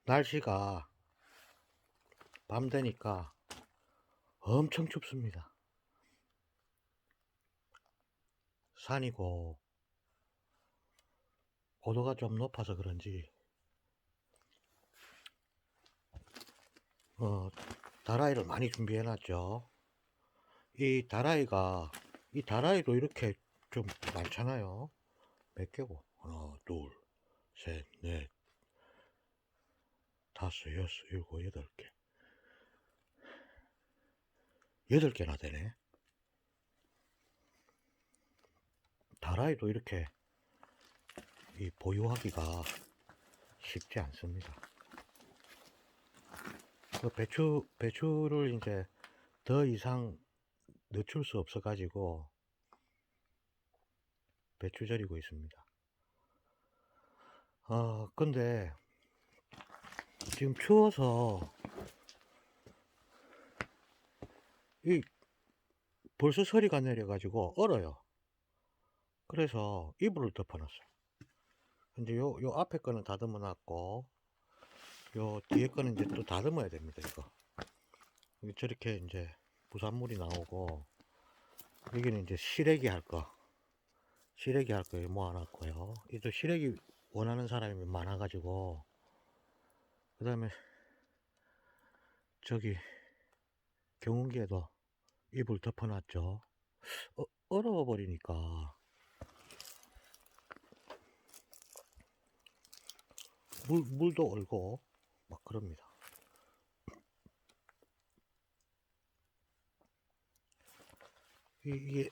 날씨가 밤 되니까 엄청 춥습니다. 산이고 고도가 좀 높아서 그런지 다라이를 많이 준비해 놨죠. 이 다라이도 이렇게 좀 많잖아요. 몇 개고? 하나, 둘, 셋, 넷, 다섯, 여섯, 일곱, 여덟 개. 8개나 되네. 다라이도 이렇게 보유하기가 쉽지 않습니다. 그 배추를 이제 더 이상 늦출 수 없어 가지고 배추 절이고 있습니다. 근데 지금 추워서 벌써 서리가 내려 가지고 얼어요. 그래서 이불을 덮어놨어요. 근데 요 앞에 거는 다듬어 놨고 요 뒤에 거는 이제 또 다듬어야 됩니다. 이거 저렇게 이제 부산물이 나오고, 여기는 이제 시래기 할 거 모아놨고요. 또 시래기 원하는 사람이 많아가지고, 그 다음에 저기 경운기에도 이불 덮어놨죠. 얼어버리니까 물도 얼고 막 그럽니다. 이게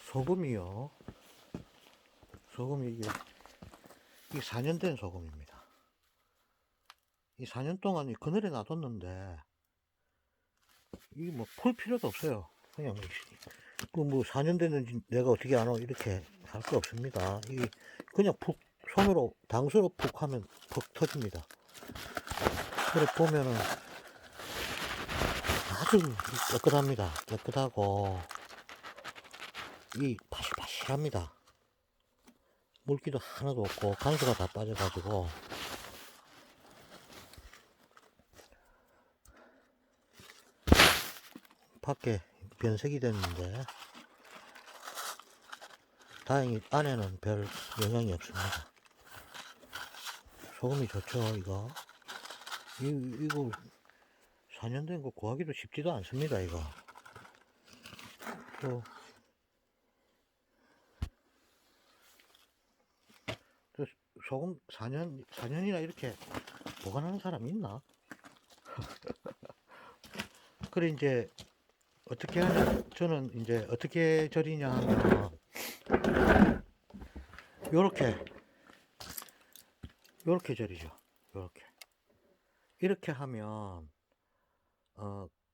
소금이요. 소금이 이게 4년 된 소금입니다. 이 4년 동안 그늘에 놔뒀는데 이게 뭐 풀 필요도 없어요. 그냥 뭐 4년 됐는지 내가 어떻게 아노 이렇게 할 거 없습니다. 이게 그냥 푹 손으로 당수로 푹 하면 푹 터집니다. 그래 보면은 아주 깨끗합니다. 깨끗하고 이 파실파실합니다. 물기도 하나도 없고 간수가 다 빠져가지고 밖에 변색이 됐는데 다행히 안에는 별 영향이 없습니다. 소금이 좋죠. 이거 4년 된 거 구하기도 쉽지도 않습니다. 이거 또 소금 4년이나 이렇게 보관하는 사람이 있나? 그래 이제 어떻게 하냐, 저는 이제 어떻게 절이냐 하면 요렇게 절이죠. 이렇게 하면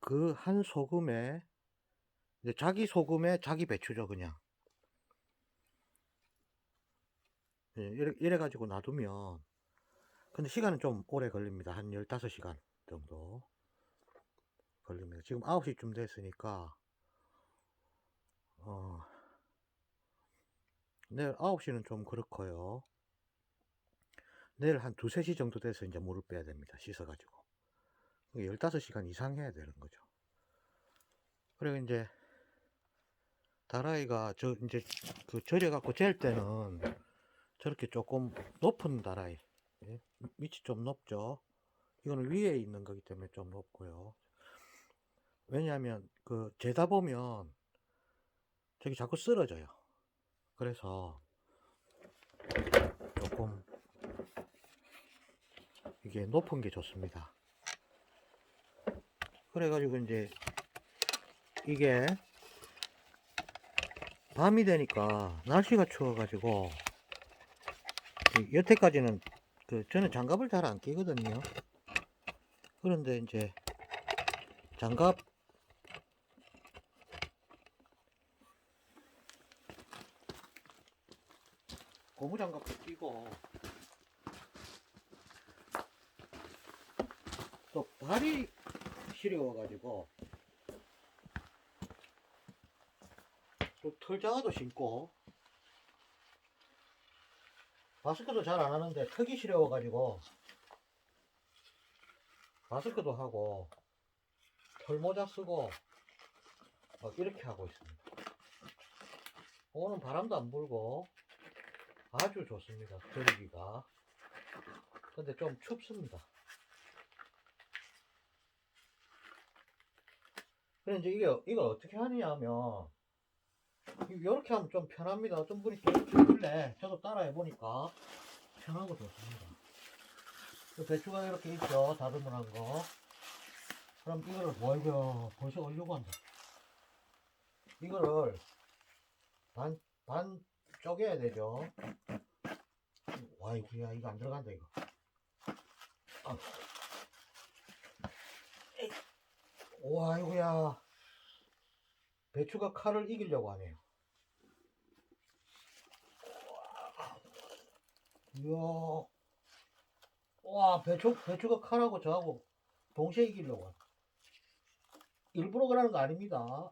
그 한 소금에 이제 자기 소금에 자기 배추죠. 그냥 이래 가지고 놔두면, 근데 시간은 좀 오래 걸립니다. 한 15시간 정도 걸립니다. 지금 9시쯤 됐으니까 내일 9시는 좀 그렇고요. 내일 한 2, 3시 정도 돼서 이제 물을 빼야 됩니다. 씻어가지고 15시간 이상 해야 되는 거죠. 그리고 이제 다라이가 이제 절여갖고 잴 때는 저렇게 조금 높은 다라이, 밑이 좀 높죠. 이거는 위에 있는 거기 때문에 좀 높고요. 왜냐하면 재다 보면 저기 자꾸 쓰러져요. 그래서 조금 이게 높은 게 좋습니다. 그래가지고 이제 이게 밤이 되니까 날씨가 추워가지고 여태까지는 저는 장갑을 잘 안 끼거든요. 그런데 이제 장갑 고무장갑도 끼고 또 발이 시려워가지고 또 털장화도 신고 마스크도 잘 안 하는데 턱이 시려워가지고 마스크도 하고 털모자 쓰고 이렇게 하고 있습니다. 오늘 바람도 안 불고 아주 좋습니다. 들기가. 근데 좀 춥습니다. 그래 이제 이걸 어떻게 하느냐 하면 이렇게 하면 좀 편합니다. 어떤 분이 또 이렇게 입을래 저도 따라해 보니까 편하고 좋습니다. 배추가 이렇게 있죠. 다듬을 한 거. 그럼 이거를 뭐이고 벌써 얼려고 한다. 이거를 반 쪼개야 되죠. 와 이거야 이거 안 들어간다 이거. 와 이거야 배추가 칼을 이기려고 하네요. 이야 와 배추가 칼하고 저하고 동시에 이기려고 하네. 일부러 그러는 거 아닙니다.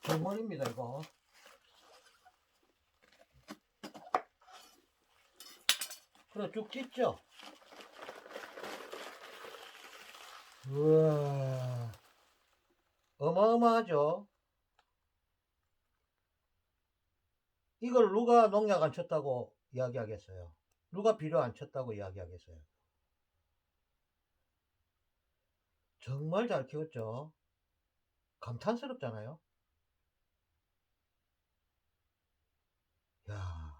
정말입니다 이거. 그래 쭉 찢죠. 우와 어마어마하죠. 이걸 누가 농약 안 쳤다고 이야기하겠어요. 누가 비료 안 쳤다고 이야기하겠어요. 정말 잘 키웠죠. 감탄스럽잖아요. 야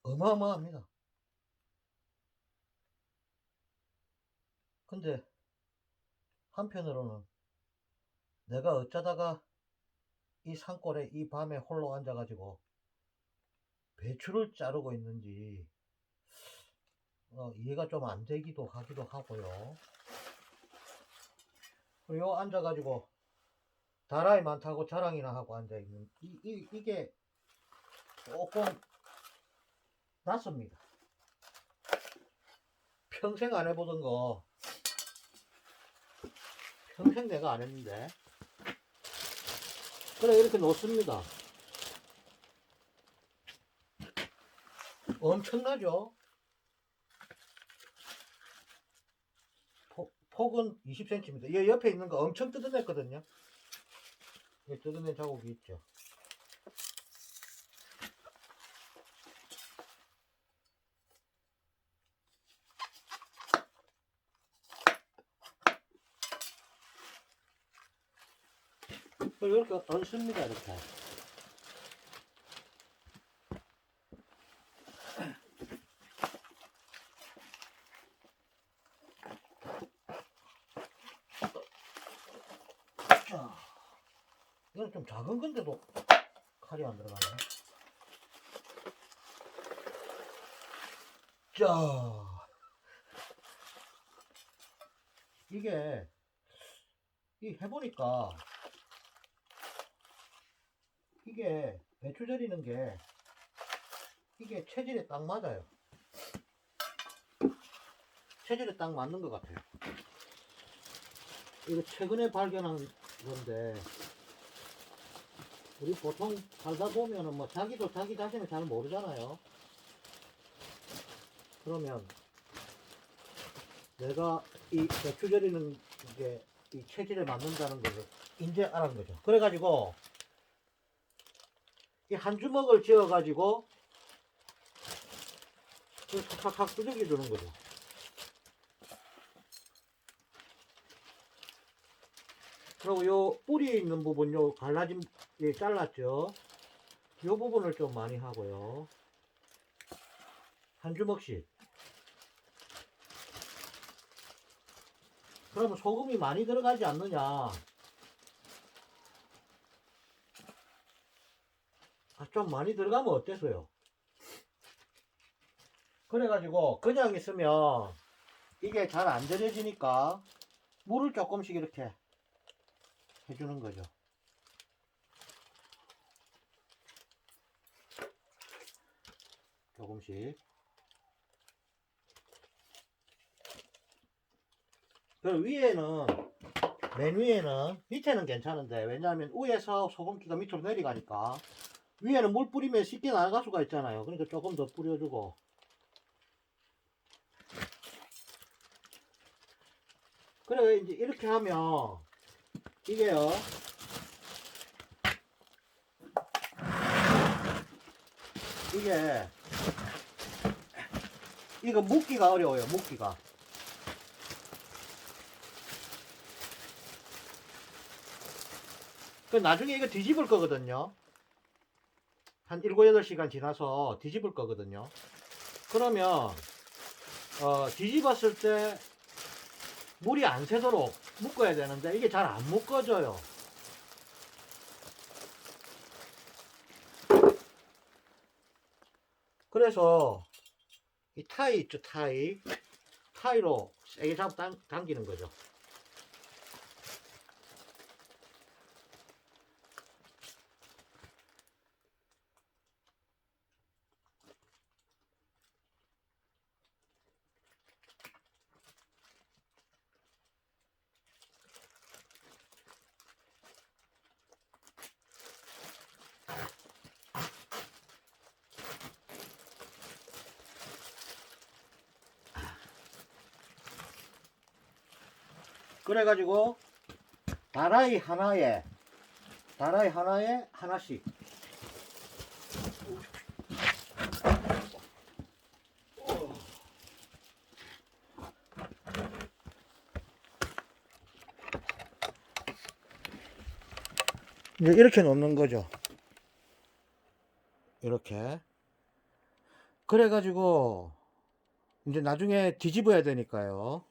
어마어마합니다. 근데 한편으로는 내가 어쩌다가 이 산골에 이 밤에 홀로 앉아가지고 배추를 자르고 있는지 이해가 좀 안 되기도 하기도 하고요. 그리고 앉아가지고 다라이 많다고 자랑이나 하고 앉아있는 이게 조금 낯섭니다. 평생 안 해보던 거 평생 내가 안 했는데 그래 이렇게 놓습니다. 엄청나죠. 폭은 20cm입니다. 이 옆에 있는 거 엄청 뜯어냈거든요. 뜯어낸 자국이 있죠. 이렇게 얹습니다. 이렇게. 자, 이건 좀 작은 건데도 칼이 안 들어가네. 자, 이게 해보니까 이게 배추 절이는 게 이게 체질에 딱 맞아요. 체질에 딱 맞는 것 같아요. 이거 최근에 발견한 건데 우리 보통 살다 보면은 뭐 자기도 자기 자신을 잘 모르잖아요. 그러면 내가 이 배추 절이는 게 이 체질에 맞는다는 것을 이제 알은 거죠. 그래가지고 이 한 주먹을 지어 가지고 탁탁탁 두들겨 주는 거죠. 그리고 요 뿌리에 있는 부분 요 갈라진 잘랐죠. 요 부분을 좀 많이 하고요. 한 주먹씩. 그러면 소금이 많이 들어가지 않느냐? 좀 많이 들어가면 어때서요? 그래가지고 그냥 있으면 이게 잘 안 절여지니까 물을 조금씩 이렇게 해주는 거죠. 조금씩. 그 위에는 맨 위에는 밑에는 괜찮은데 왜냐하면 위에서 소금기가 밑으로 내려가니까 위에는 물 뿌리면 쉽게 나갈 수가 있잖아요. 그러니까 조금 더 뿌려주고. 그래 이제 이렇게 하면 이게요. 이게 이거 묶기가 어려워요. 묶기가. 그 나중에 이거 뒤집을 거거든요. 한 7, 8시간 지나서 뒤집을 거거든요. 그러면 뒤집었을 때 물이 안 새도록 묶어야 되는데 이게 잘 안 묶어져요. 그래서 이 타이 있죠, 타이로 세게 잡고 당기는 거죠. 그래가지고 다라이 하나에 하나씩. 이제 이렇게 놓는 거죠. 이렇게. 그래가지고 이제 나중에 뒤집어야 되니까요.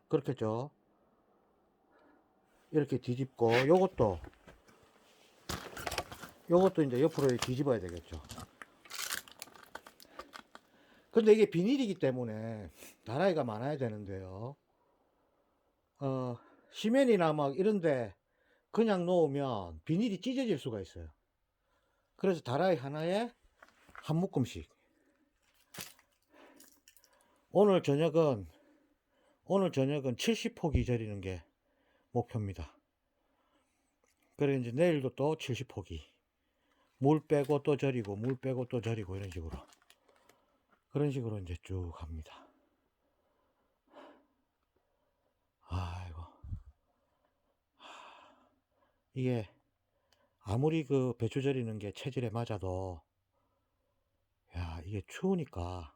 그렇겠죠. 이렇게 뒤집고 요것도 이제 옆으로 뒤집어야 되겠죠. 근데 이게 비닐이기 때문에 다라이가 많아야 되는데요. 시멘이나 막 이런데 그냥 놓으면 비닐이 찢어질 수가 있어요. 그래서 다라이 하나에 한 묶음씩. 오늘 저녁은 70포기 절이는 게 목표입니다. 그래 이제 내일도 또 70포기. 물 빼고 또 절이고 물 빼고 또 절이고 이런 식으로. 그런 식으로 이제 쭉 합니다. 아이고. 이게 아무리 그 배추 절이는 게 체질에 맞아도 야, 이게 추우니까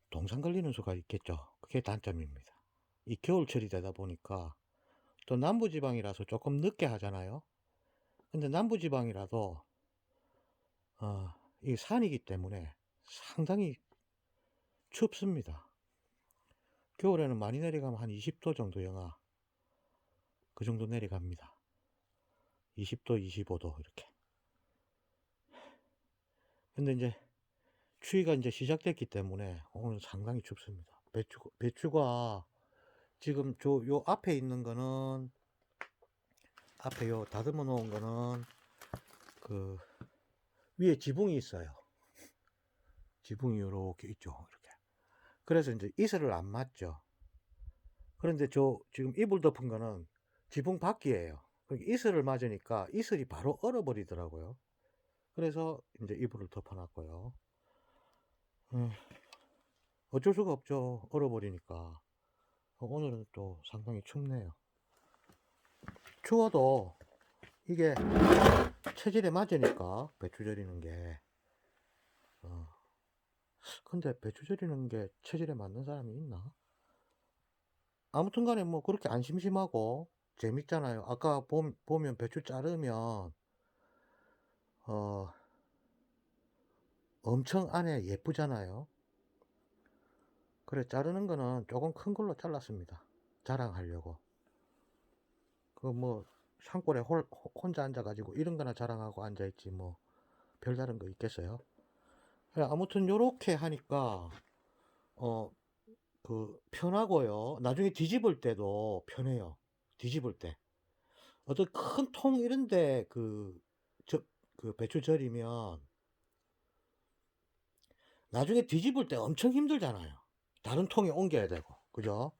동상 걸리는 수가 있겠죠. 그게 단점입니다. 이 겨울철이 되다 보니까 또 남부지방이라서 조금 늦게 하잖아요. 근데 남부지방이라도 이 산이기 때문에 상당히 춥습니다. 겨울에는 많이 내려가면 한 20도 정도 영하 그 정도 내려갑니다. 20도 25도 이렇게. 근데 이제 추위가 이제 시작됐기 때문에 오늘 상당히 춥습니다. 배추가 지금 요 앞에 있는 거는 앞에 요 다듬어 놓은 거는 그 위에 지붕이 있어요. 지붕이 이렇게 있죠. 이렇게. 그래서 이제 이슬을 안 맞죠. 그런데 저 지금 이불 덮은 거는 지붕 밖이에요. 이슬을 맞으니까 이슬이 바로 얼어버리더라고요. 그래서 이제 이불을 덮어놨고요. 어쩔 수가 없죠. 얼어버리니까. 오늘은 또 상당히 춥네요. 추워도 이게 체질에 맞으니까 배추 절이는 게 근데 배추 절이는 게 체질에 맞는 사람이 있나? 아무튼 간에 뭐 그렇게 안 심심하고 재밌잖아요. 아까 보면 배추 자르면 엄청 안에 예쁘잖아요. 그래 자르는 거는 조금 큰 걸로 잘랐습니다. 자랑하려고. 그 뭐 산골에 혼자 앉아가지고 이런 거나 자랑하고 앉아있지 뭐 별다른 거 있겠어요. 아무튼 요렇게 하니까 그 편하고요. 나중에 뒤집을 때도 편해요. 뒤집을 때 어떤 큰 통 이런데 그 배추 절이면 나중에 뒤집을 때 엄청 힘들잖아요. 다른 통에 옮겨야 되고 그죠?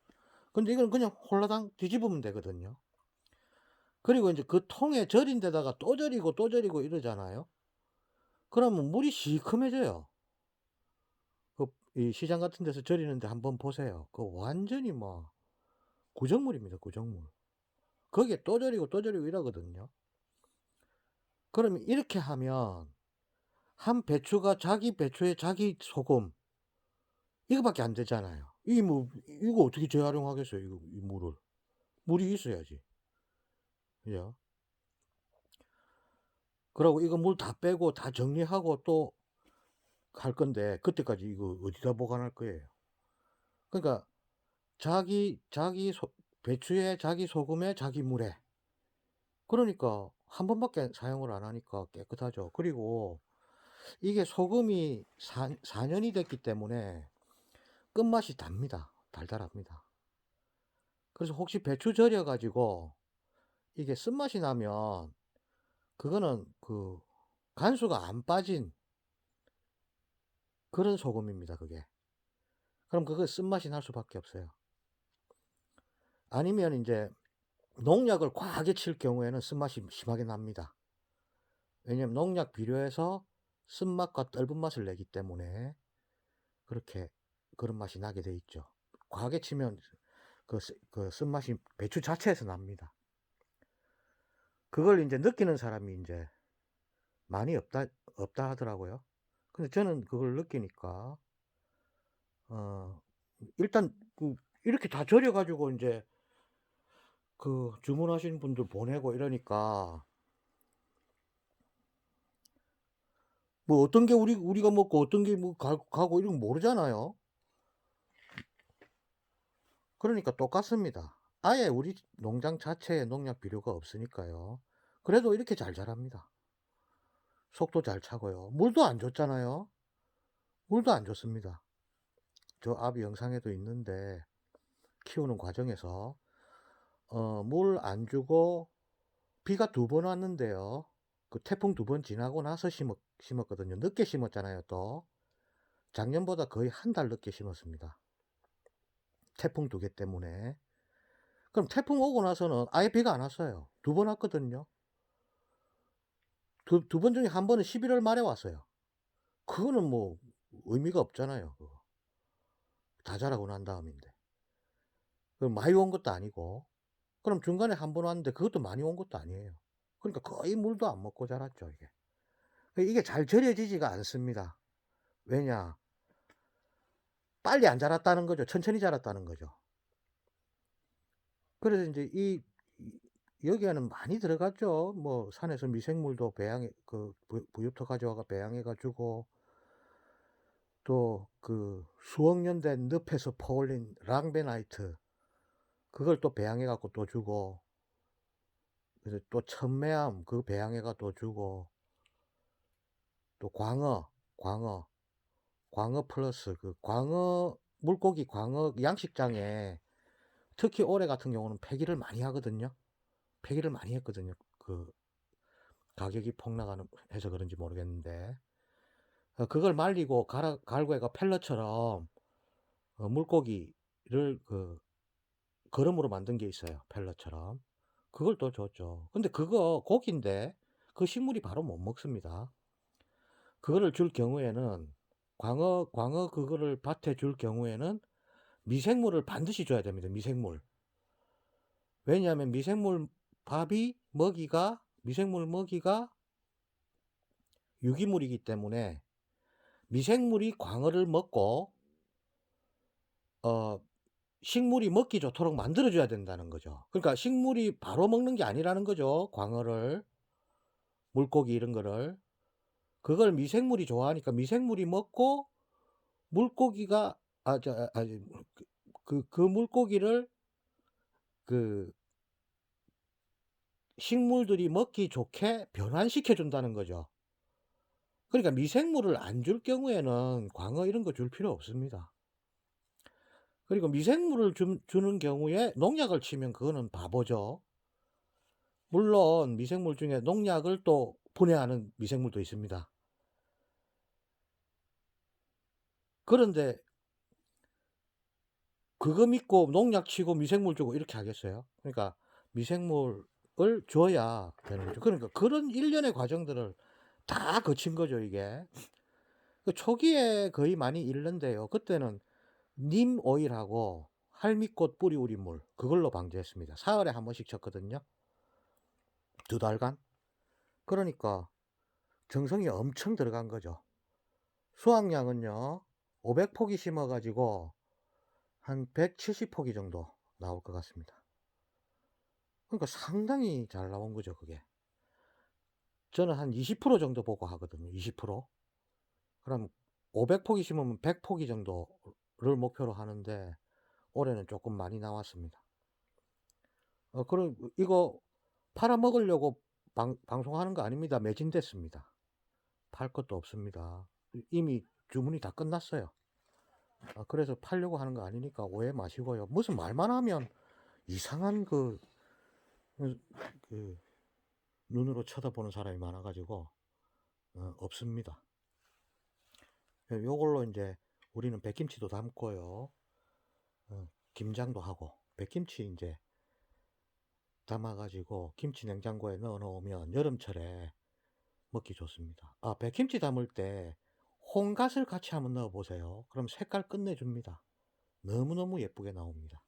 근데 이건 그냥 홀라당 뒤집으면 되거든요. 그리고 인제 그 통에 절인 데다가 또 절이고 또 절이고 이러잖아요. 그러면 물이 시커매져요. 그 이 시장 같은 데서 절이는 데 한번 보세요. 그 완전히 뭐 구정물입니다, 구정물. 거기에 또 절이고 또 절이고 이러거든요. 그러면 이렇게 하면 한 배추가 자기 배추에 자기 소금 이거밖에 안 되잖아요. 이게 뭐 이거 어떻게 재활용하겠어요, 이거 이 물을. 물이 있어야지. 그죠? 그러고 이거 물 다 빼고 다 정리하고 또 할 건데 그때까지 이거 어디다 보관할 거예요. 그러니까 자기 배추에 자기 소금에 자기 물에 그러니까 한 번밖에 사용을 안 하니까 깨끗하죠. 그리고 이게 소금이 4 년이 됐기 때문에 끝맛이 답니다. 달달합니다. 그래서 혹시 배추 절여 가지고 이게 쓴맛이 나면 그거는 그 간수가 안 빠진 그런 소금입니다, 그게. 그럼 그거 쓴맛이 날 수밖에 없어요. 아니면 인제 농약을 과하게 칠 경우에는 쓴맛이 심하게 납니다. 왜냐하면 농약 비료에서 쓴맛과 떫은 맛을 내기 때문에 그렇게 그런 맛이 나게 돼 있죠. 과하게 치면 그 쓴맛이 배추 자체에서 납니다. 그걸 인제 느끼는 사람이 인제 많이 없다 하더라고요. 근데 저는 그걸 느끼니까 어 일단 이렇게 다 절여 가지고 인제 주문하시는 분들 보내고 이러니까 뭐 어떤 게 우리가 먹고 어떤 게 뭐 가고 이런 거 모르잖아요. 그러니까 똑같습니다. 아예 우리 농장 자체에 농약 비료가 없으니까요. 그래도 이렇게 잘 자랍니다. 속도 잘 차고요. 물도 안 줬잖아요. 물도 안 줬습니다. 저 앞 영상에도 있는데 키우는 과정에서 물 안 주고 비가 2번 왔는데요. 그 태풍 2번 지나고 나서 심었거든요. 늦게 심었잖아요 또. 작년보다 거의 한 달 늦게 심었습니다. 태풍 2개 때문에. 그럼 태풍 오고 나서는 아예 비가 안 왔어요. 2번 왔거든요. 두 번 중에 한 번은 11월 말에 왔어요. 그거는 뭐 의미가 없잖아요 그거. 다 자라고 난 다음인데. 많이 온 것도 아니고. 그럼 중간에 한 번 왔는데 그것도 많이 온 것도 아니에요. 그러니까 거의 물도 안 먹고 자랐죠 이게. 이게 잘 절여지지가 않습니다. 왜냐? 빨리 안 자랐다는 거죠. 천천히 자랐다는 거죠. 그래서 인제 여기에는 많이 들어갔죠. 뭐 산에서 미생물도 배양해 부유토 가져와가 배양해 가지고 또 수억 년 된 늪에서 퍼올린 랑베나이트 그걸 또 배양해 갖고 또 주고 그래서 또 천매암 그거 배양해가 또 주고 또 광어 플러스 물고기 광어 양식장에 특히 올해 같은 경우는 폐기를 많이 하거든요. 폐기를 많이 했거든요. 가격이 폭락하는 해서 그런지 모르겠는데 그걸 말리고 갈고 해가 펠let처럼 물고기를 거름으로 만든 게 있어요, 펠let처럼. 그걸 또 줬죠. 근데 그거 고기인데 그 식물이 바로 못 먹습니다. 그거를 줄 경우에는 광어 그거를 밭에 줄 경우에는 미생물을 반드시 줘야 됩니다, 미생물. 왜냐하면 미생물 먹이가 유기물이기 때문에 미생물이 광어를 먹고 어 식물이 먹기 좋도록 만들어 줘야 된다는 거죠. 그러니까 식물이 바로 먹는 게 아니라는 거죠, 광어를, 물고기 이런 거를. 그걸 미생물이 좋아하니까 미생물이 먹고 물고기가 아 저 아 아니 그 물고기를 그 식물들이 먹기 좋게 변환시켜 준다는 거죠. 그러니까 미생물을 안 줄 경우에는 광어 이런 거 줄 필요 없습니다. 그리고 미생물을 주는 경우에 농약을 치면 그거는 바보죠. 물론 미생물 중에 농약을 또 분해하는 미생물도 있습니다. 그런데 그거 믿고 농약 치고 미생물 주고 이렇게 하겠어요? 그러니까 미생물 줘야 되는 거죠. 그러니까 그런 일련의 과정들을 다 거친 거죠, 이게. 그 초기에 거의 많이 잃는데요. 그때는 님 오일하고 할미꽃 뿌리 우린물 그걸로 방제했습니다. 사흘에 한 번씩 쳤거든요. 2달간. 그러니까 정성이 엄청 들어간 거죠. 수확량은요 500포기 심어 가지고 한 170포기 정도 나올 것 같습니다. 그러니까 상당히 잘 나온 거죠, 그게. 저는 한 20% 정도 보고 하거든요. 20%. 그럼 500포기 심으면 100포기 정도를 목표로 하는데 올해는 조금 많이 나왔습니다. 그럼 이거 팔아 먹으려고 방송하는 거 아닙니다. 매진됐습니다. 팔 것도 없습니다. 이미 주문이 다 끝났어요. 그래서 팔려고 하는 거 아니니까 오해 마시고요. 무슨 말만 하면 이상한 그, 그 눈으로 쳐다보는 사람이 많아가지고 없습니다. 요걸로 이제 우리는 백김치도 담고요. 김장도 하고 백김치 이제 담아가지고 김치 냉장고에 넣어 놓으면 여름철에 먹기 좋습니다. 백김치 담을 때 홍갓을 같이 한번 넣어 보세요. 그럼 색깔 끝내줍니다. 너무너무 예쁘게 나옵니다.